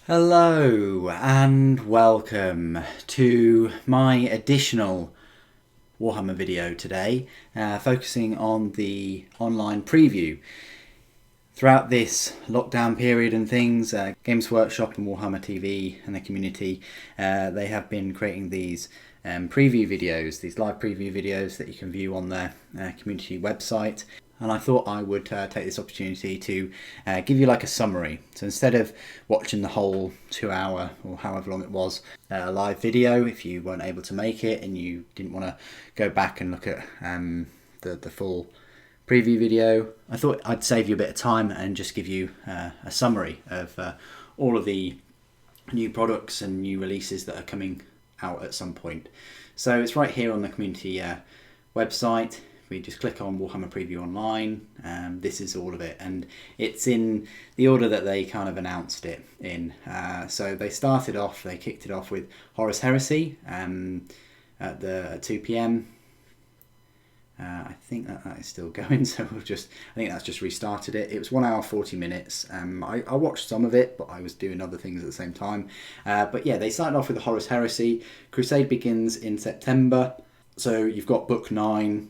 Hello and welcome to my additional Warhammer video today, focusing on the online preview. Throughout this lockdown period and things, Games Workshop and Warhammer TV and the community, they have been creating these preview videos, these live preview videos that you can view on their community website. And I thought I would take this opportunity to give you like a summary. So instead of watching the whole 2 hour or however long it was live video, if you weren't able to make it and you didn't want to go back and look at the full preview video, I thought I'd save you a bit of time and just give you a summary of all of the new products and new releases that are coming out at some point. So it's right here on the community website. We just click on Warhammer Preview Online. This is all of it, and it's in the order that they kind of announced it in. So they kicked it off with Horus Heresy at 2 p.m. I think that is still going, so I think that's just restarted it. It was 1 hour 40 minutes. I watched some of it, but I was doing other things at the same time. But yeah, they started off with the Horus Heresy. Crusade begins in September, so you've got book 9.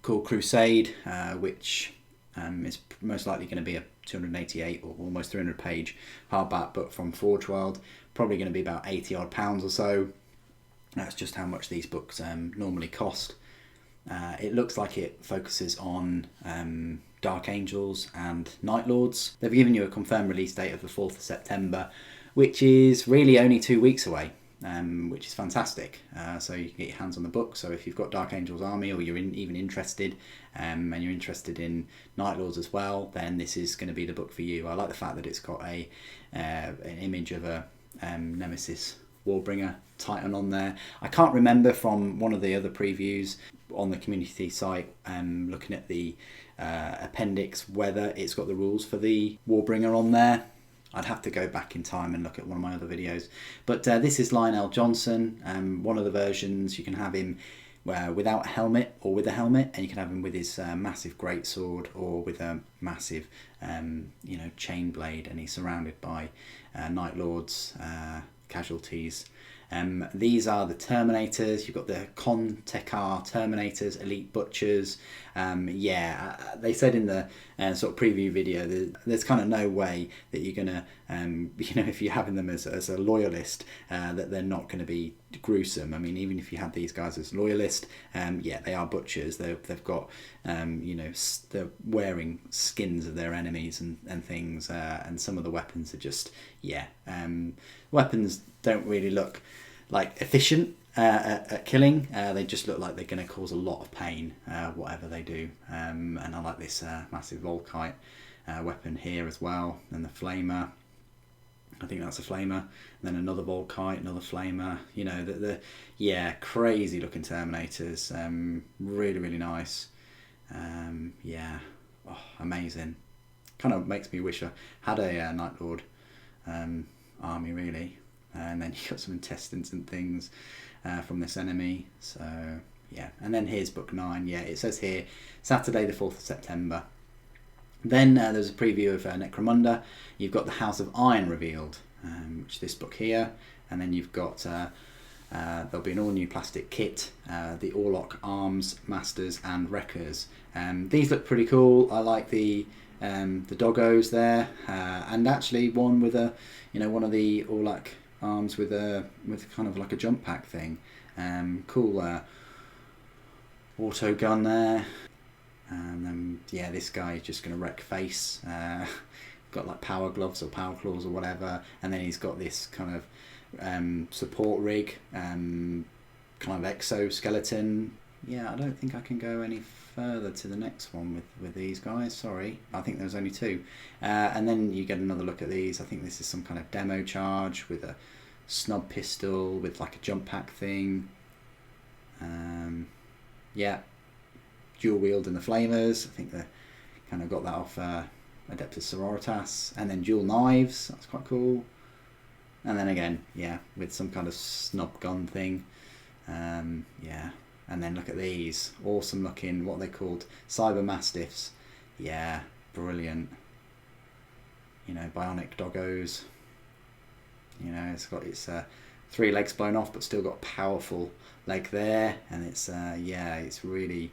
Called Crusade, which is most likely going to be a 288 or almost 300 page hardback book from Forge World. Probably going to be about 80 odd pounds or so. That's just how much these books normally cost. It looks like it focuses on Dark Angels and Night Lords. They've given you a confirmed release date of the 4th of September, which is really only 2 weeks away. Which is fantastic. So you can get your hands on the book. So if you've got Dark Angel's army, or you're even interested, and you're interested in Night Lords as well, then this is going to be the book for you. I like the fact that it's got an image of a Nemesis Warbringer Titan on there. I can't remember from one of the other previews on the community site, looking at the appendix, whether it's got the rules for the Warbringer on there. I'd have to go back in time and look at one of my other videos. But this is Lionel Johnson. One of the versions, you can have him without a helmet or with a helmet, and you can have him with his massive greatsword or with a massive chain blade, and he's surrounded by Night Lords, casualties. These are the Terminators. You've got the Con-Tekar Terminators, Elite Butchers. They said in the sort of preview video, there's kind of no way that you're going to, if you're having them as a loyalist, that they're not going to be gruesome. I mean, even if you had these guys as loyalist, they are butchers. They've got, they're wearing skins of their enemies and things, and some of the weapons are just, weapons don't really look like efficient at killing. They just look like they're going to cause a lot of pain, whatever they do. And I like this massive Volkite weapon here as well, and the Flamer. I think that's a Flamer. And then another Volkite, another Flamer. The crazy looking Terminators. Really, really nice. Amazing. Kind of makes me wish I had a Night Lord army, really. And then you got some intestines and things from this enemy. So and then here's book 9. It says here Saturday the 4th of September. Then there's a preview of Necromunda. You've got the House of Iron revealed, which is this book here. And then you've got there'll be an all new plastic kit, the Orlok Arms Masters and Wreckers. These look pretty cool. I like the doggos there, and actually one with one of the Orlok arms with kind of like a jump pack thing. Cool auto gun there. And then this guy is just going to wreck face. Got like power gloves or power claws or whatever, and then he's got this kind of support rig, kind of exoskeleton. I don't think I can go any further to the next one with these guys. Sorry, I think there's only 2. And then you get another look at these. I think this is some kind of demo charge with a snub pistol with like a jump pack thing. Dual wielding the Flamers. I think they kind of got that off Adeptus Sororitas. And then dual knives. That's quite cool. And then again, with some kind of snub gun thing. And then look at these awesome looking, what are they called, Cyber Mastiffs. Brilliant. you know, bionic doggos. You know, it's got its 3 legs blown off, but still got a powerful leg there, and it's yeah, it's really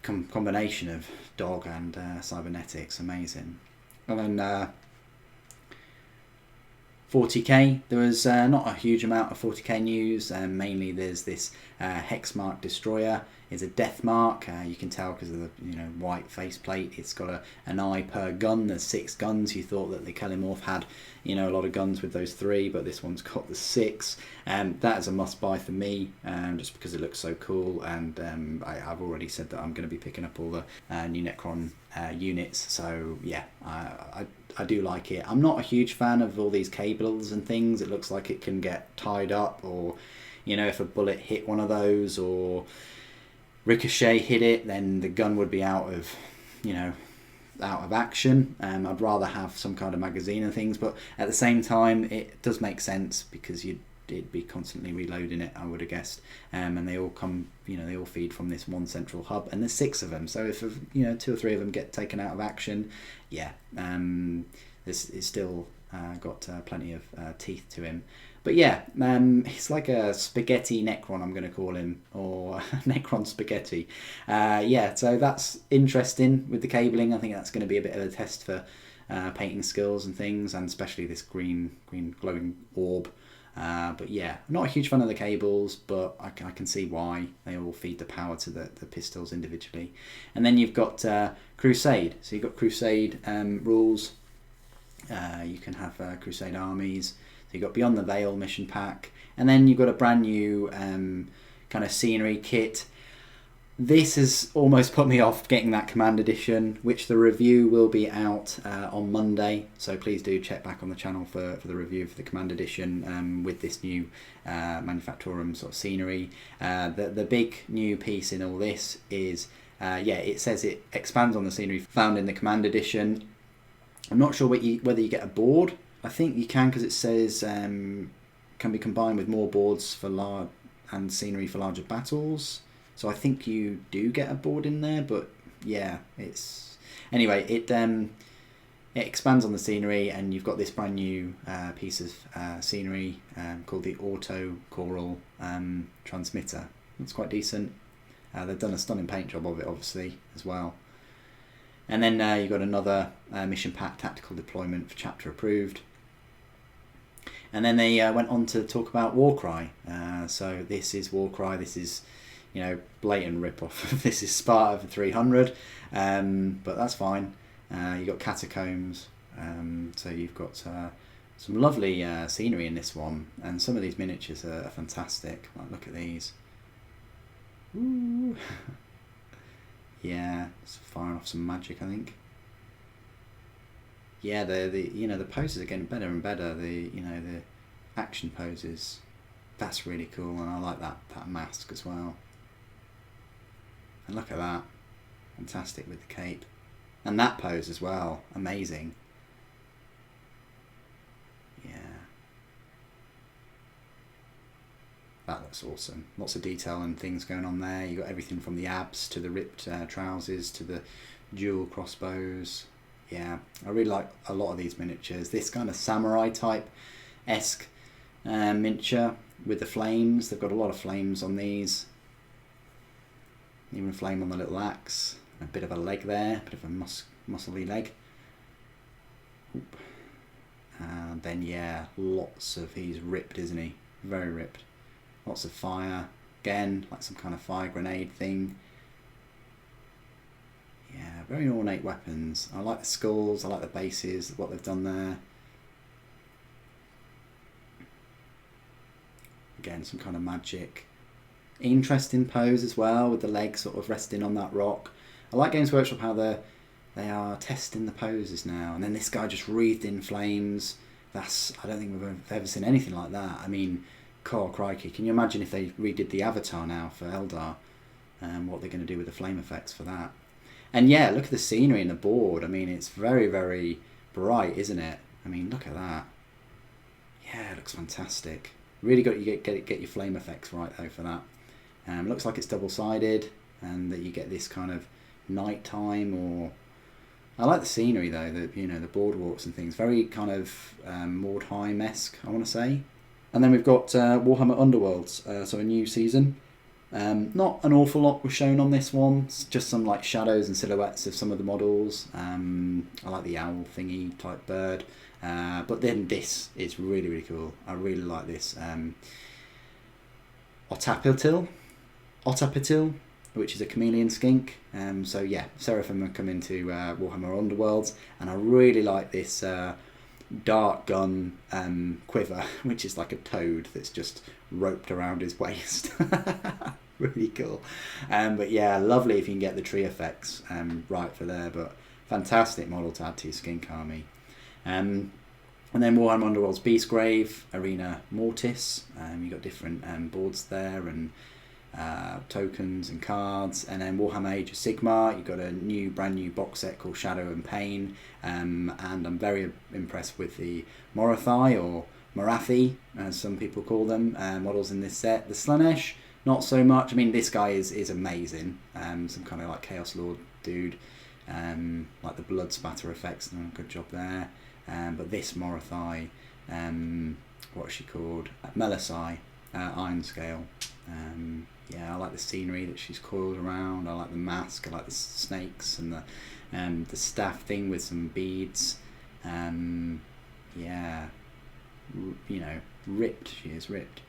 combination of dog and cybernetics, amazing. And then 40k, there was not a huge amount of 40k news. Mainly there's this Hexmark Destroyer. It's a death mark. You can tell because of the white faceplate. It's got an eye per gun. There's 6 guns. You thought that the Kellimorph had a lot of guns with those 3, but this one's got the 6. That is a must buy for me, just because it looks so cool. And I've already said that I'm going to be picking up all the new Necron units. So yeah, I do like it. I'm not a huge fan of all these cables and things. It looks like it can get tied up, or if a bullet hit one of those or ricochet hit it, then the gun would be out of action. I'd rather have some kind of magazine and things, but at the same time it does make sense because it'd be constantly reloading it, I would have guessed. And they all come, they all feed from this one central hub, and there's 6 of them. So if 2 or 3 of them get taken out of action, yeah, this is still got plenty of teeth to him. But yeah, it's like a spaghetti Necron, I'm going to call him, or Necron spaghetti. Yeah, so that's interesting with the cabling. I think that's going to be a bit of a test for painting skills and things, and especially this green glowing orb. But yeah, I'm not a huge fan of the cables, but I can see why. They all feed the power to the pistols individually. And then you've got Crusade. So you've got Crusade rules. You can have Crusade armies. So you've got Beyond the Veil mission pack. And then you've got a brand new kind of scenery kit. This has almost put me off getting that Command Edition, which the review will be out on Monday. So please do check back on the channel for the review for the Command Edition with this new Manufactorum sort of scenery. The big new piece in all this is, it says it expands on the scenery found in the Command Edition. I'm not sure whether you get a board. I think you can, because it says can be combined with more boards for large and scenery for larger battles. So I think you do get a board in there, but yeah, anyway. It expands on the scenery, and you've got this brand new piece of scenery called the Auto Choral Transmitter. It's quite decent. They've done a stunning paint job of it, obviously, as well. And then you've got another mission pack, tactical deployment for chapter approved. And then they went on to talk about Warcry. So this is Warcry. This is blatant rip-off. This is Sparta for 300, but that's fine. You've got catacombs, so you've got some lovely scenery in this one, and some of these miniatures are fantastic. Like, look at these. Ooh. Yeah, it's firing off some magic, I think. Yeah, the poses are getting better and better. The action poses, that's really cool, and I like that mask as well. And look at that, fantastic with the cape, and that pose as well, amazing. Yeah, that looks awesome. Lots of detail and things going on there. You got everything from the abs to the ripped trousers to the dual crossbows. Yeah, I really like a lot of these miniatures. This kind of samurai type esque miniature with the flames. They've got a lot of flames on these. Even a flame on the little axe. A bit of a leg there, a bit of a muscly leg. Oop. And then yeah, lots of, he's ripped, isn't he? Very ripped. Lots of fire. Again, like some kind of fire grenade thing. Yeah, very ornate weapons. I like the skulls, I like the bases, what they've done there. Again, some kind of magic. Interesting pose as well, with the legs sort of resting on that rock. I like Games Workshop how they are testing the poses now. And then this guy just wreathed in flames. I don't think we've ever seen anything like that. I mean, crikey, can you imagine if they redid the avatar now for Eldar? What they're going to do with the flame effects for that. And yeah, look at the scenery and the board. I mean, it's very, very bright, isn't it? I mean, look at that. Yeah, it looks fantastic. Really got you get your flame effects right though for that. Looks like it's double-sided, and that you get this kind of nighttime or I like the scenery though, the boardwalks and things. Very kind of Mordheim-esque, I want to say. And then we've got Warhammer Underworlds, so a new season. Not an awful lot was shown on this one. It's just some like shadows and silhouettes of some of the models. I like the owl thingy type bird. But then this is really, really cool. I really like this. Otapatil, which is a chameleon skink. So yeah, Seraphim are coming to Warhammer Underworlds, and I really like this dart gun quiver, which is like a toad that's just roped around his waist. Really cool. But yeah, lovely if you can get the tree effects right for there. But fantastic model to add to your skink army. And then Warhammer Underworld's Beastgrave, Arena Mortis. You've got different boards there and tokens and cards. And then Warhammer Age of Sigmar, you've got a brand new box set called Shadow and Pain. And I'm very impressed with the Morathi, or Morathi, as some people call them, models in this set. The Slanesh, not so much. I mean, this guy is amazing. Some kind of like Chaos Lord dude. Like the blood spatter effects, good job there. But this Morathi, what's she called? Melisai, Iron Scale. Yeah, I like the scenery that she's coiled around. I like the mask. I like the snakes and the staff thing with some beads. Yeah, ripped. She is ripped.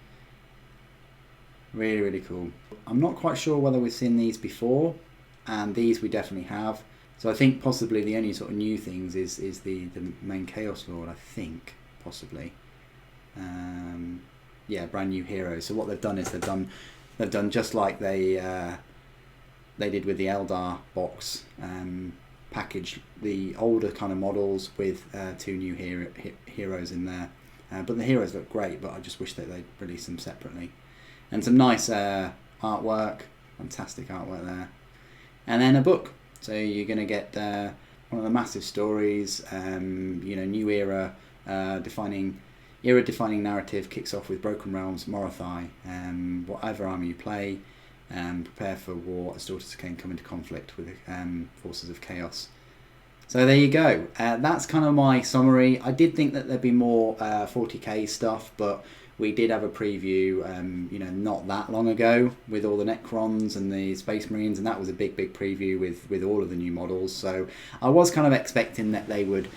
Really, really cool. I'm not quite sure whether we've seen these before, and these we definitely have. So I think possibly the only sort of new things is the main Chaos Lord, I think, possibly. Yeah, brand new heroes. So what they've done is they've done just like they did with the Eldar box, packaged the older kind of models with 2 new heroes in there. But the heroes look great, but I just wish that they'd release them separately. And some nice artwork, fantastic artwork there. And then a book. So you're going to get one of the massive stories, new era-defining narrative kicks off with Broken Realms, Morathi. Whatever army you play, prepare for war as Daughters of Cain come into conflict with forces of chaos. So there you go. That's kind of my summary. I did think that there'd be more 40k stuff, but we did have a preview, not that long ago with all the Necrons and the Space Marines, and that was a big preview with all of the new models. So I was kind of expecting that they would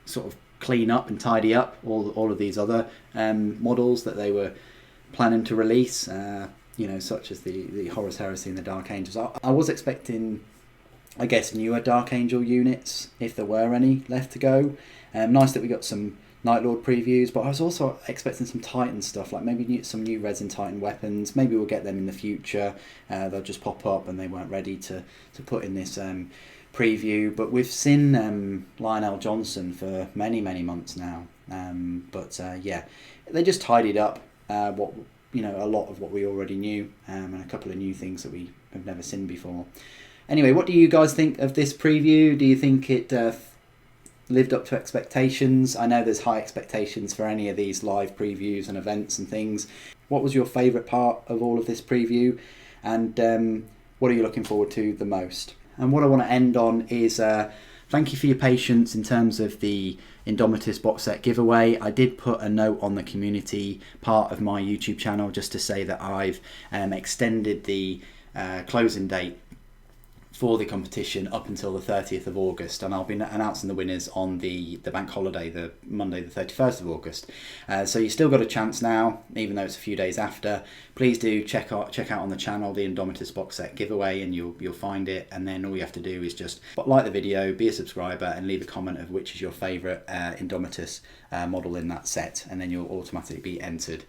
sort of clean up and tidy up all of these other models that they were planning to release, such as the Horus, heresy and the Dark Angels. I was expecting, I guess, newer Dark Angel units, if there were any left to go. Nice that we got some Night Lord previews, but I was also expecting some Titan stuff, like maybe some new Resin Titan weapons. Maybe we'll get them in the future. They'll just pop up, and they weren't ready to put in this preview. But we've seen Lionel Johnson for many months now. Yeah, they just tidied up a lot of what we already knew, and a couple of new things that we have never seen before. Anyway, what do you guys think of this preview? Do you think it lived up to expectations? I know there's high expectations for any of these live previews and events and things. What was your favourite part of all of this preview, and what are you looking forward to the most? And what I want to end on is thank you for your patience in terms of the Indomitus box set giveaway. I did put a note on the community part of my YouTube channel just to say that I've extended the closing date for the competition up until the 30th of August, and I'll be announcing the winners on the bank holiday, the Monday the 31st of August. So you still got a chance now, even though it's a few days after. Please do check out on the channel the Indomitus box set giveaway, and you'll find it. And then all you have to do is just like the video, be a subscriber, and leave a comment of which is your favourite Indomitus model in that set, and then you'll automatically be entered.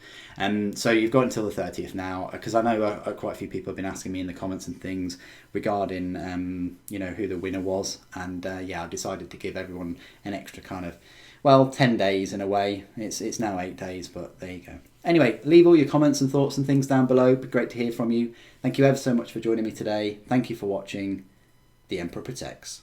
So you've got until the 30th now, because I know quite a few people have been asking me in the comments and things regarding who the winner was, and I decided to give everyone an extra kind of 10 days in a way. It's now 8 days, but there you go. Anyway, leave all your comments and thoughts and things down below. It'd be great to hear from you. Thank you ever so much for joining me today. Thank you for watching. The Emperor Protects.